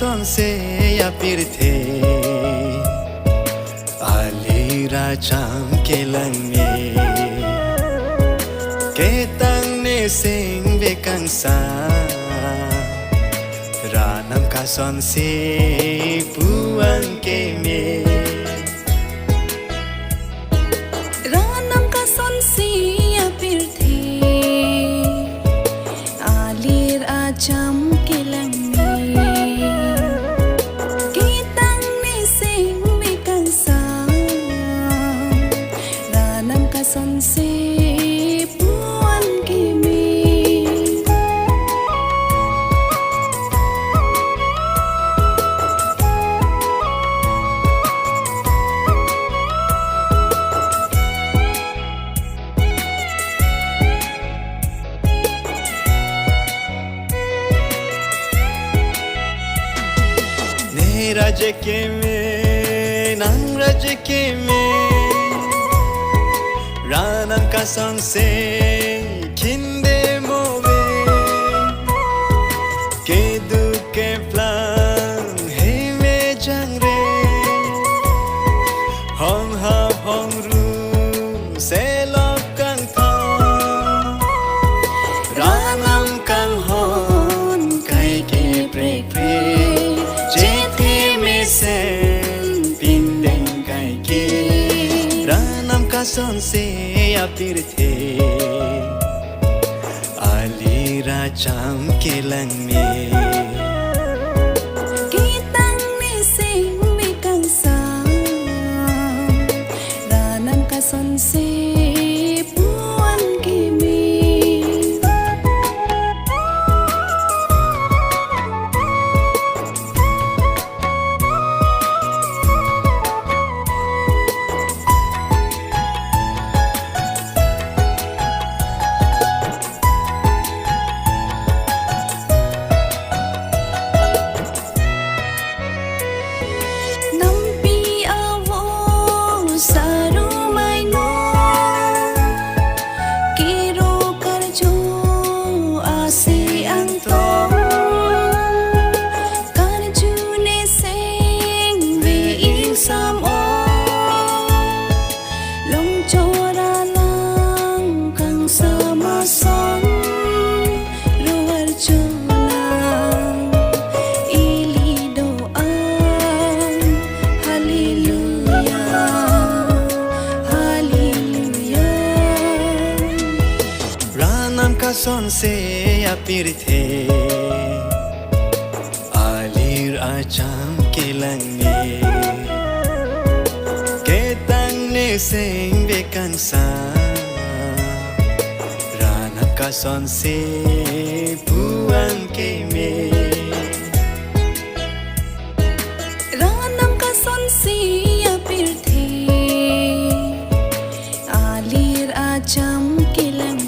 son se ya pirthe alira cham ke lang me ke tang ne sing ve kang sa ranam ka son se puang ke me ranam ka son se ya pirthe alir acham ke lang son se puan ke me ne raje ke me nang raje ke me ranam ka son se kinde move ke du ke plan hey me jang re hong ha hong ru se lo kang tha ranam kang hon kai ke break break je the me sen pin deng kai ke ranam ka son se ya pirthe alira cham ke lang me ke tang ne sing me kang sa ranam ka son se puan ke me son se ya pirthe alir acham ke lang me ke tang ne sing ve kang sa ranam ka son se puang ke me ranam ka son se ya pirthe alir acham ke lang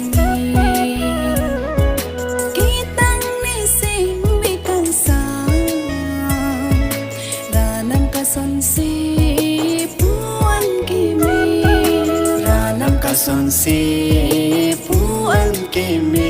son se puan ke me ranam ka son se puan ke me